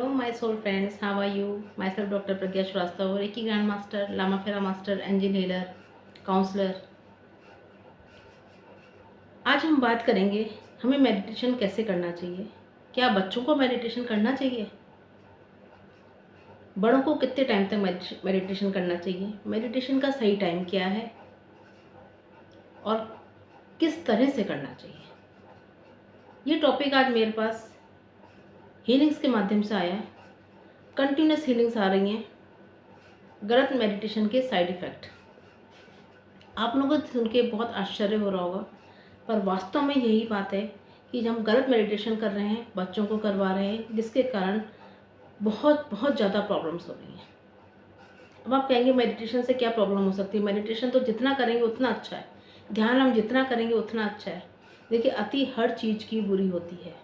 Hello, my soul friends. How are you? Myself, Dr. Pragya Shrestha, Reiki Grand Master, Lama Fera Master, Angel Healer, counsellor. आज हम बात करेंगे हमें meditation कैसे करना चाहिए। क्या बच्चों को मेडिटेशन करना चाहिए? बड़ों को कितने टाइम तक मेडिटेशन करना चाहिए? मेडिटेशन का सही टाइम क्या है और किस तरह से करना चाहिए? ये टॉपिक आज मेरे पास हीलिंग्स के माध्यम से आया है। कंटिन्यूस हीलिंग्स आ रही हैं। गलत मेडिटेशन के साइड इफ़ेक्ट आप लोगों को सुन के बहुत आश्चर्य हो रहा होगा, पर वास्तव में यही बात है कि हम गलत मेडिटेशन कर रहे हैं, बच्चों को करवा रहे हैं, जिसके कारण बहुत बहुत ज़्यादा प्रॉब्लम्स हो रही हैं। अब आप कहेंगे मेडिटेशन से क्या प्रॉब्लम हो सकती है? मेडिटेशन तो जितना करेंगे उतना अच्छा है, ध्यान हम जितना करेंगे उतना अच्छा है। देखिए, अति हर चीज़ की बुरी होती है।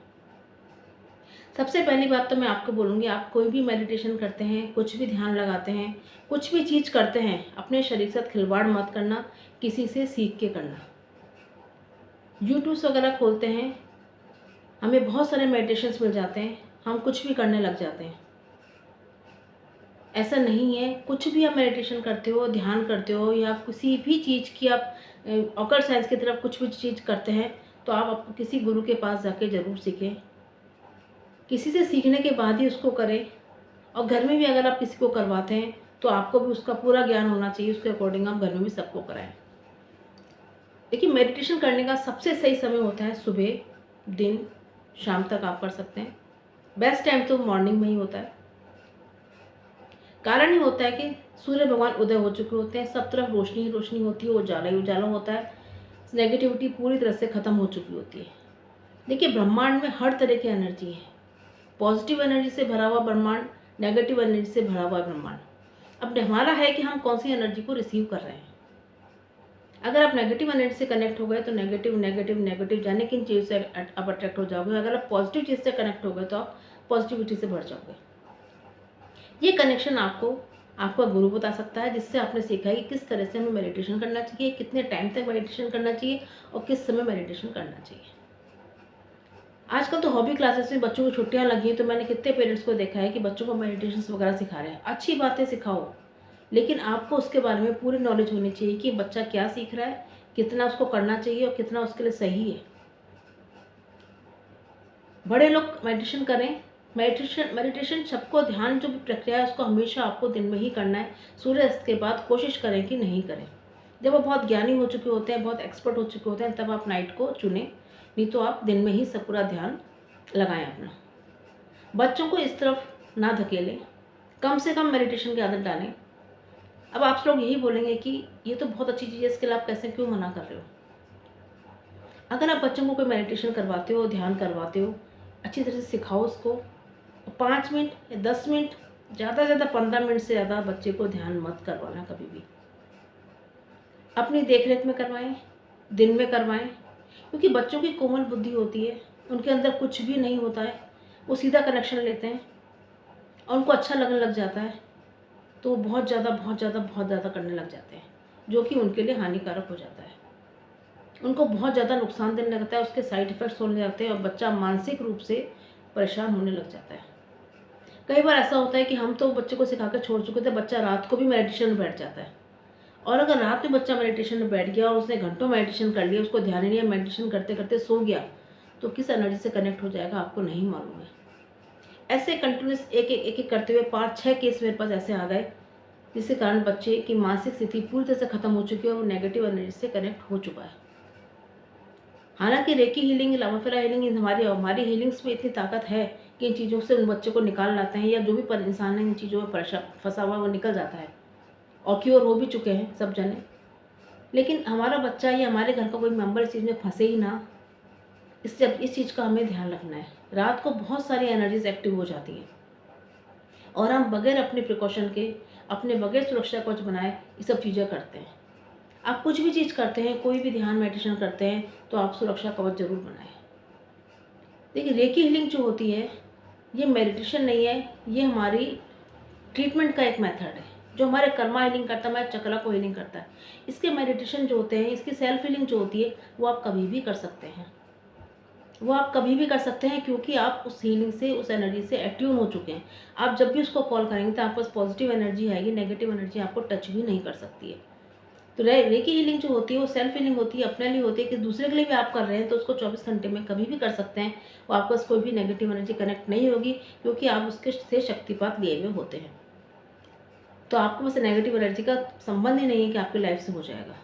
सबसे पहली बात तो मैं आपको बोलूँगी, आप कोई भी मेडिटेशन करते हैं, कुछ भी ध्यान लगाते हैं, कुछ भी चीज़ करते हैं, अपने शरीर के साथ खिलवाड़ मत करना, किसी से सीख के करना। यूट्यूब्स वगैरह खोलते हैं, हमें बहुत सारे मेडिटेशंस मिल जाते हैं, हम कुछ भी करने लग जाते हैं। ऐसा नहीं है। कुछ भी आप मेडिटेशन करते हो, ध्यान करते हो, या किसी भी चीज़ की आप ऑकल्ट साइंस की तरफ कुछ भी चीज़ करते हैं, तो आप किसी गुरु के पास जाके ज़रूर सीखें। किसी से सीखने के बाद ही उसको करें। और घर में भी अगर आप किसी को करवाते हैं तो आपको भी उसका पूरा ज्ञान होना चाहिए, उसके अकॉर्डिंग आप घर में भी सबको कराएं। देखिए, मेडिटेशन करने का सबसे सही समय होता है सुबह, दिन, शाम तक आप कर सकते हैं। बेस्ट टाइम तो मॉर्निंग में ही होता है। कारण ही होता है कि सूर्य भगवान उदय हो चुके होते हैं, सब तरफ रोशनी ही रोशनी होती है, उजाला ही उजाला होता है, नेगेटिविटी पूरी तरह से ख़त्म हो चुकी होती है। देखिए, ब्रह्मांड में हर तरह की एनर्जी है। पॉजिटिव एनर्जी से भरा हुआ ब्रह्मांड, नेगेटिव एनर्जी से भरा हुआ ब्रह्मांड। अब हमारा है कि हम कौन सी एनर्जी को रिसीव कर रहे हैं। अगर आप नेगेटिव एनर्जी से कनेक्ट हो गए तो नेगेटिव नेगेटिव नेगेटिव जाने किन चीज़ से आप अट्रैक्ट हो जाओगे। अगर आप पॉजिटिव चीज़ से कनेक्ट हो गए तो आप पॉजिटिविटी से भर जाओगे। ये कनेक्शन आपको आपका गुरु बता सकता है, जिससे आपने सीखा है कि किस तरह से हमें मेडिटेशन करना चाहिए, कितने टाइम तक मेडिटेशन करना चाहिए और किस समय मेडिटेशन करना चाहिए। आजकल तो हॉबी क्लासेस में बच्चों को छुट्टियां लगी हैं, तो मैंने कितने पेरेंट्स को देखा है कि बच्चों को मेडिटेशन वगैरह सिखा रहे हैं। अच्छी बातें सिखाओ, लेकिन आपको उसके बारे में पूरी नॉलेज होनी चाहिए कि बच्चा क्या सीख रहा है, कितना उसको करना चाहिए और कितना उसके लिए सही है। बड़े लोग मेडिटेशन करें। मेडिटेशन सबको, ध्यान जो भी प्रक्रिया है उसको हमेशा आपको दिन में ही करना है। सूर्यास्त के बाद कोशिश करें कि नहीं करें। जब वो बहुत ज्ञानी हो चुके होते हैं, बहुत एक्सपर्ट हो चुके होते हैं, तब आप नाइट को चुनें, नहीं तो आप दिन में ही सब पूरा ध्यान लगाएं अपना। बच्चों को इस तरफ ना धकेलें, कम से कम मेडिटेशन की आदत डालें। अब आप लोग यही बोलेंगे कि ये तो बहुत अच्छी चीज़ है, इसके लिए आप कैसे क्यों मना कर रहे हो? अगर आप बच्चों को कोई मेडिटेशन करवाते हो, ध्यान करवाते हो, अच्छी तरह से सिखाओ उसको। 5 मिनट या 10 मिनट, ज़्यादा से ज़्यादा 15 मिनट से ज़्यादा बच्चे को ध्यान मत करवाना कभी भी। अपनी देख रेख में करवाएं, दिन में करवाएं, क्योंकि बच्चों की कोमल बुद्धि होती है, उनके अंदर कुछ भी नहीं होता है, वो सीधा कनेक्शन लेते हैं और उनको अच्छा लगने लग जाता है, तो बहुत ज़्यादा करने लग जाते हैं, जो कि उनके लिए हानिकारक हो जाता है। उनको बहुत ज़्यादा नुकसान देने लगता है, उसके साइड इफ़ेक्ट्स होने लगते हैं और बच्चा मानसिक रूप से परेशान होने लग जाता है। कई बार ऐसा होता है कि हम तो बच्चे को सिखा कर छोड़ चुके थे, बच्चा रात को भी मेडिटेशन में बैठ जाता है। और अगर रात में बच्चा मेडिटेशन में बैठ गया और उसने घंटों मेडिटेशन कर लिया, उसको ध्यान ही नहीं है, मेडिटेशन करते करते सो गया, तो किस एनर्जी से कनेक्ट हो जाएगा आपको नहीं मालूम है। ऐसे कंटिन्यूस एक करते हुए 5-6 केस मेरे पास ऐसे आ गए, जिसके कारण बच्चे की मानसिक स्थिति पूरी तरह से ख़त्म हो चुकी है और वो नेगेटिव एनर्जी से कनेक्ट हो चुका है। हालांकि रेकी हीलिंग, लामाफेरा हीलिंग, हमारी हीलिंग्स में इतनी ताकत है कि इन चीज़ों से उन बच्चों को निकाल लाते हैं, या जो भी इंसान है इन चीज़ों में फंसा हुआ वो निकल जाता है और क्योर हो भी चुके हैं सब जने। लेकिन हमारा बच्चा या हमारे घर का कोई मेंबर इस चीज़ में फंसे ही ना, इस चीज़ का हमें ध्यान रखना है। रात को बहुत सारी एनर्जीज एक्टिव हो जाती हैं और हम बगैर अपने प्रिकॉशन के, अपने बगैर सुरक्षा कवच बनाए ये सब चीज़ें करते हैं। आप कुछ भी चीज़ करते हैं, कोई भी ध्यान मेडिटेशन करते हैं, तो आप सुरक्षा कवच जरूर बनाएं। देखिए, रेकी हीलिंग जो होती है, ये मेडिटेशन नहीं है, ये हमारी ट्रीटमेंट का एक मेथड है। जो हमारे कर्मा हीलिंग करता है, हमारे चक्रा को हीलिंग करता है। इसके मेडिटेशन जो होते हैं, इसकी सेल्फ हीलिंग जो होती है, वो आप कभी भी कर सकते हैं। वो आप कभी भी कर सकते हैं, क्योंकि आप उस हीलिंग से, उस एनर्जी से एट्यून हो चुके हैं। आप जब भी उसको कॉल करेंगे तो आपके पास पॉजिटिव एनर्जी आएगी, नेगेटिव एनर्जी आपको टच भी नहीं कर सकती है। तो रेकी हीलिंग जो होती है वो सेल्फ हीलिंग होती है, अपने लिए होती है, कि दूसरे के लिए भी आप कर रहे हैं तो उसको 24 घंटे में कभी भी कर सकते हैं। वो आपके पास कोई भी नेगेटिव एनर्जी कनेक्ट नहीं होगी, क्योंकि आप उसके से शक्तिपात लिए हुए होते हैं। तो आपके पास नेगेटिव एनर्जी का संबंध ही नहीं है कि आपकी लाइफ से हो जाएगा।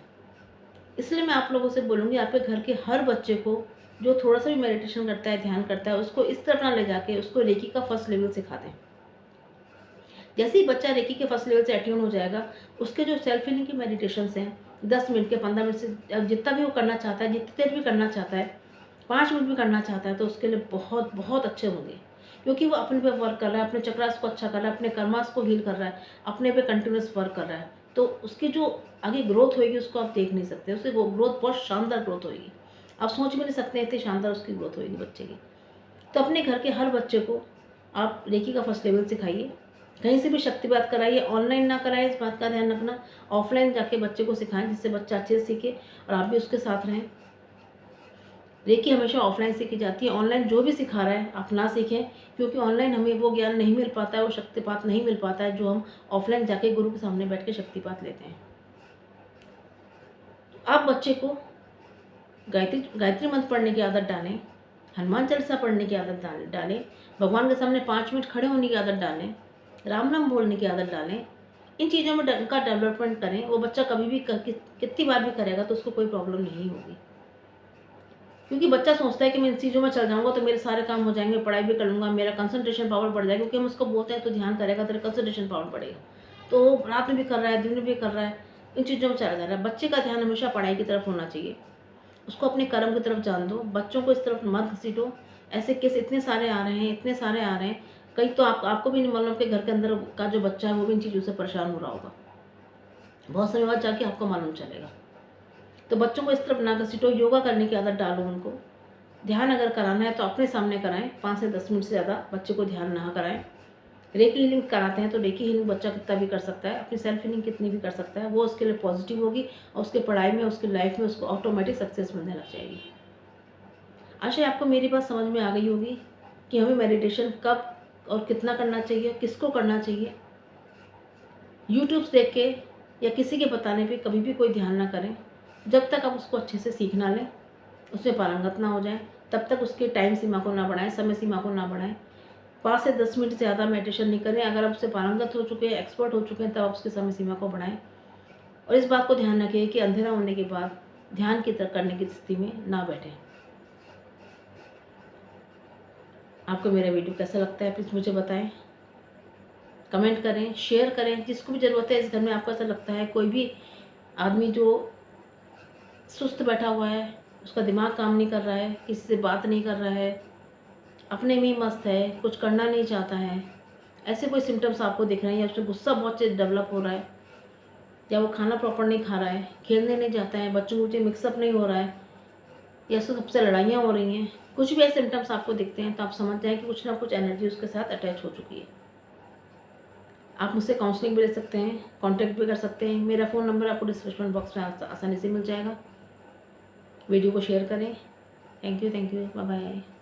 इसलिए मैं आप लोगों से बोलूँगी, आपके घर के हर बच्चे को जो थोड़ा सा भी मेडिटेशन करता है, ध्यान करता है, उसको इस तरफ ना ले जाके उसको रेकी का फर्स्ट लेवल सिखा दें। जैसे ही बच्चा रेकी के फर्स्ट लेवल से अट्यून हो जाएगा, उसके जो सेल्फ हीलिंग की मेडिटेशंस हैं, 10 मिनट के, 15 मिनट से जितना भी वो करना चाहता है, जितनी देर भी करना चाहता है, 5 मिनट भी करना चाहता है, तो उसके लिए बहुत बहुत अच्छे होंगे। क्योंकि वो अपने पे वर्क कर रहा है, अपने चक्रास को अच्छा कर रहा है, अपने कर्मास को हील कर रहा है, अपने पे कंटिन्यूस वर्क कर रहा है। तो उसकी जो आगे ग्रोथ होएगी उसको आप देख नहीं सकते। उसकी वो ग्रोथ बहुत शानदार ग्रोथ होएगी, आप सोच भी नहीं सकते इतनी शानदार उसकी ग्रोथ होएगी बच्चे की। तो अपने घर के हर बच्चे को आप रेकी का फर्स्ट लेवल सिखाइए, कहीं से भी शक्तिपात कराइए, ऑनलाइन ना कराएं, इस बात का ध्यान रखना। ऑफलाइन जाके बच्चे को सिखाएं, जिससे बच्चा अच्छे से सीखे और आप भी उसके साथ रहें। रेकी हमेशा ऑफलाइन सीखी जाती है, ऑनलाइन जो भी सिखा रहा है आप ना सीखें, क्योंकि ऑनलाइन हमें वो ज्ञान नहीं मिल पाता है, वो शक्तिपात नहीं मिल पाता है जो हम ऑफलाइन जाके गुरु के सामने बैठ के शक्तिपात लेते हैं। आप बच्चे को गायत्री गायत्री मंत्र पढ़ने की आदत डालें, हनुमान चालीसा पढ़ने की आदत डालें, भगवान के सामने 5 मिनट खड़े होने की आदत डालें, राम नाम बोलने की आदत डालें। इन चीज़ों में उनका डेवलपमेंट करें। वो बच्चा कभी भी कितनी बार भी करेगा तो उसको कोई प्रॉब्लम नहीं होगी, क्योंकि बच्चा सोचता है कि मैं इन चीज़ों में चल जाऊँगा तो मेरे सारे काम हो जाएंगे, पढ़ाई भी कर लूँगा, मेरा कंसंट्रेशन पावर बढ़ जाएगा। क्योंकि हम उसको बोलते हैं तो ध्यान करेगा, तेरा कंसंट्रेशन पावर बढ़ेगा। तो रात में भी कर रहा है, दिन में भी कर रहा है, इन चीज़ों में चला जा रहा है। बच्चे का ध्यान हमेशा पढ़ाई की तरफ होना चाहिए, उसको अपने कर्म की तरफ जान दो, बच्चों को इस तरफ मत घसीटो। ऐसे केस इतने सारे आ रहे हैं, इतने सारे आ रहे हैं। कई तो आपको भी नहीं मालूम, आपके घर के अंदर का जो बच्चा है वो भी इन चीज़ों से परेशान हो रहा होगा। बहुत समय बाद जाके आपको मालूम चलेगा। तो बच्चों को इस तरफ ना घसीटो, योगा करने की आदत डालो उनको। ध्यान अगर कराना है तो अपने सामने कराएं, 5 से 10 मिनट से ज़्यादा बच्चे को ध्यान ना कराएं। रेकी हीलिंग कराते हैं तो रेकी हीलिंग बच्चा कितना भी कर सकता है, अपनी सेल्फ हीलिंग कितनी भी कर सकता है, वो उसके लिए पॉजिटिव होगी और उसके पढ़ाई में, उसकी लाइफ में उसको ऑटोमेटिक सक्सेस मिलने लग जाएगी। आशा है आपको मेरी बात समझ में आ गई होगी कि हमें मेडिटेशन कब और कितना करना चाहिए, किसको करना चाहिए। यूट्यूब्स देख के या किसी के बताने पे कभी भी कोई ध्यान ना करें। जब तक आप उसको अच्छे से सीख ना लें, उसमें पारंगत ना हो जाएं, तब तक उसके टाइम सीमा को ना बढ़ाएं, समय सीमा को ना बढ़ाएं। 5 से 10 मिनट से ज़्यादा मेडिटेशन नहीं करें। अगर आप उससे पारंगत हो चुके हैं, एक्सपर्ट हो चुके हैं, तब आप उसकी समय सीमा को बढ़ाएं। और इस बात को ध्यान रखिए कि अंधेरा होने के बाद ध्यान की तरफ करने की स्थिति में ना बैठें। आपको मेरा वीडियो कैसा लगता है प्लीज़ मुझे बताएं, कमेंट करें, शेयर करें। जिसको भी ज़रूरत है, इस घर में आपको ऐसा लगता है कोई भी आदमी जो सुस्त बैठा हुआ है, उसका दिमाग काम नहीं कर रहा है, किसी से बात नहीं कर रहा है, अपने में ही मस्त है, कुछ करना नहीं चाहता है, ऐसे कोई सिम्टम्स आपको दिख रहे हैं, या उसमें गुस्सा बहुत चीज़ डेवलप हो रहा है, या वो खाना प्रॉपर नहीं खा रहा है, खेलने नहीं जाता है, बच्चों को मिक्सअप नहीं हो रहा है, या सबसे लड़ाइयाँ हो रही हैं, कुछ भी ऐसे सिम्टम्स आपको दिखते हैं, तो आप समझ जाएं कि कुछ ना कुछ एनर्जी उसके साथ अटैच हो चुकी है। आप मुझसे काउंसलिंग भी ले सकते हैं, कॉन्टैक्ट भी कर सकते हैं। मेरा फ़ोन नंबर आपको डिस्क्रिप्शन बॉक्स में आसानी से मिल जाएगा। वीडियो को शेयर करें। Thank you, bye bye.